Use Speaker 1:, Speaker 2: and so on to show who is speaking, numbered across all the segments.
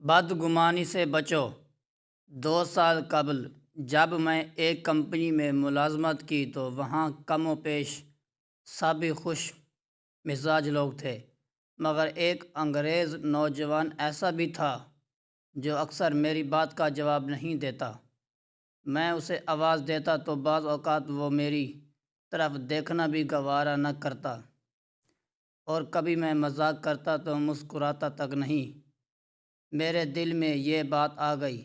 Speaker 1: بدگمانی سے بچو۔ 2 سال قبل جب میں ایک کمپنی میں ملازمت کی تو وہاں کم و بیش سبھی خوش مزاج لوگ تھے، مگر ایک انگریز نوجوان ایسا بھی تھا جو اکثر میری بات کا جواب نہیں دیتا۔ میں اسے آواز دیتا تو بعض اوقات وہ میری طرف دیکھنا بھی گوارا نہ کرتا، اور کبھی میں مذاق کرتا تو مسکراتا تک نہیں۔ میرے دل میں یہ بات آ گئی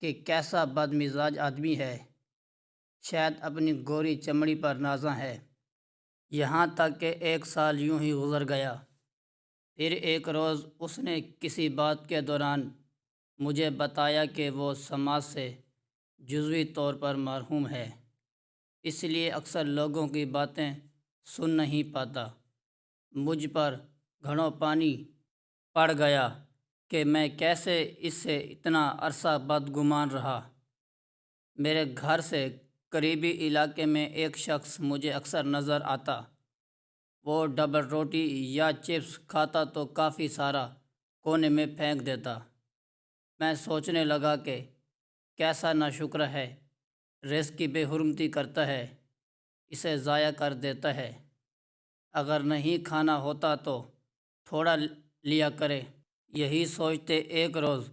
Speaker 1: کہ کیسا بد مزاج آدمی ہے، شاید اپنی گوری چمڑی پر نازاں ہے۔ یہاں تک کہ 1 سال یوں ہی گزر گیا۔ پھر ایک روز اس نے کسی بات کے دوران مجھے بتایا کہ وہ سماج سے جزوی طور پر محروم ہے، اس لیے اکثر لوگوں کی باتیں سن نہیں پاتا۔ مجھ پر گھڑوں پانی پڑ گیا کہ میں کیسے اس سے اتنا عرصہ بدگمان رہا۔ میرے گھر سے قریبی علاقے میں ایک شخص مجھے اکثر نظر آتا۔ وہ ڈبل روٹی یا چپس کھاتا تو کافی سارا کونے میں پھینک دیتا۔ میں سوچنے لگا کہ کیسا ناشکر ہے، رزق کی بے حرمتی کرتا ہے، اسے ضائع کر دیتا ہے۔ اگر نہیں کھانا ہوتا تو تھوڑا لیا کرے۔ یہی سوچتے ایک روز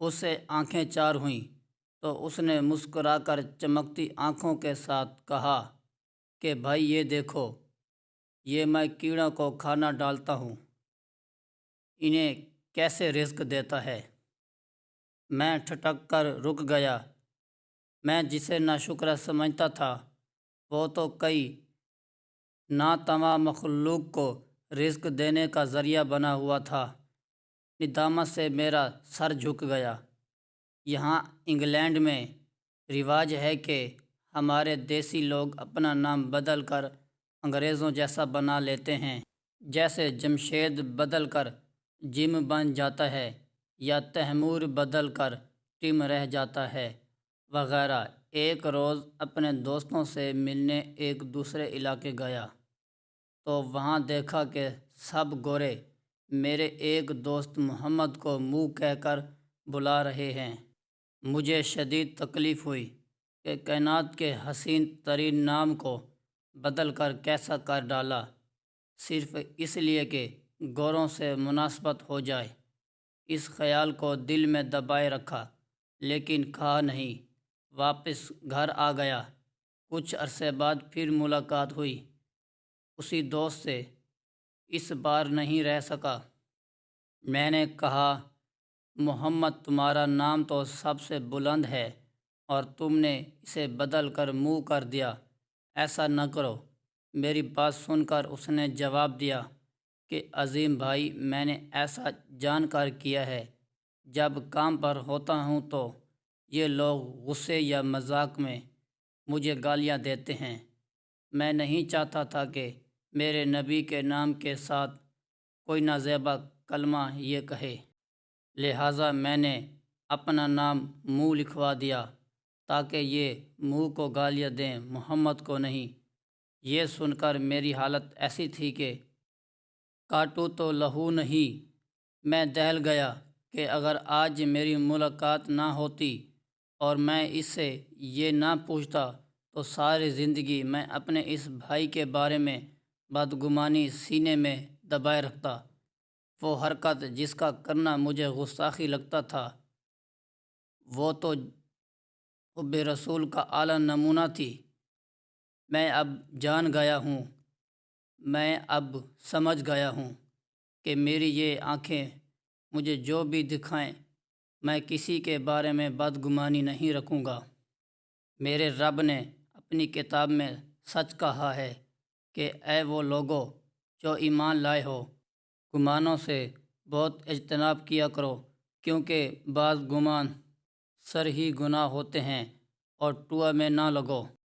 Speaker 1: اس سے آنکھیں چار ہوئیں تو اس نے مسکرا کر چمکتی آنکھوں کے ساتھ کہا کہ بھائی یہ دیکھو، یہ میں کیڑوں کو کھانا ڈالتا ہوں، انہیں کیسے رزق دیتا ہے۔ میں ٹھٹک کر رک گیا۔ میں جسے ناشکرا سمجھتا تھا وہ تو کئی ناتواں مخلوق کو رزق دینے کا ذریعہ بنا ہوا تھا۔ ندامت سے میرا سر جھک گیا۔ یہاں انگلینڈ میں رواج ہے کہ ہمارے دیسی لوگ اپنا نام بدل کر انگریزوں جیسا بنا لیتے ہیں، جیسے جمشید بدل کر جم بن جاتا ہے یا تیمور بدل کر ٹم رہ جاتا ہے، وغیرہ۔ ایک روز اپنے دوستوں سے ملنے ایک دوسرے علاقے گیا تو وہاں دیکھا کہ سب گورے میرے ایک دوست محمد کو منہ کہہ کر بلا رہے ہیں۔ مجھے شدید تکلیف ہوئی کہ کائنات کے حسین ترین نام کو بدل کر کیسا کر ڈالا، صرف اس لیے کہ گوروں سے مناسبت ہو جائے۔ اس خیال کو دل میں دبائے رکھا، لیکن کہا نہیں۔ واپس گھر آ گیا۔ کچھ عرصے بعد پھر ملاقات ہوئی اسی دوست سے۔ اس بار نہیں رہ سکا۔ میں نے کہا، محمد تمہارا نام تو سب سے بلند ہے اور تم نے اسے بدل کر منہ کر دیا، ایسا نہ کرو۔ میری بات سن کر اس نے جواب دیا کہ عظیم بھائی، میں نے ایسا جان کر کیا ہے۔ جب کام پر ہوتا ہوں تو یہ لوگ غصے یا مذاق میں مجھے گالیاں دیتے ہیں۔ میں نہیں چاہتا تھا کہ میرے نبی کے نام کے ساتھ کوئی نازیبا کلمہ یہ کہے، لہٰذا میں نے اپنا نام منہ لکھوا دیا تاکہ یہ منہ کو گالیاں دیں، محمد کو نہیں۔ یہ سن کر میری حالت ایسی تھی کہ کاٹوں تو لہو نہیں۔ میں دہل گیا کہ اگر آج میری ملاقات نہ ہوتی اور میں اس سے یہ نہ پوچھتا تو ساری زندگی میں اپنے اس بھائی کے بارے میں بدگمانی سینے میں دبائے رکھتا۔ وہ حرکت جس کا کرنا مجھے گستاخی لگتا تھا، وہ تو حب رسول کا اعلیٰ نمونہ تھی۔ میں اب جان گیا ہوں، میں اب سمجھ گیا ہوں کہ میری یہ آنکھیں مجھے جو بھی دکھائیں، میں کسی کے بارے میں بدگمانی نہیں رکھوں گا۔ میرے رب نے اپنی کتاب میں سچ کہا ہے کہ اے وہ لوگو جو ایمان لائے ہو، گمانوں سے بہت اجتناب کیا کرو، کیونکہ بعض گمان سر ہی گناہ ہوتے ہیں، اور ٹوا میں نہ لگو۔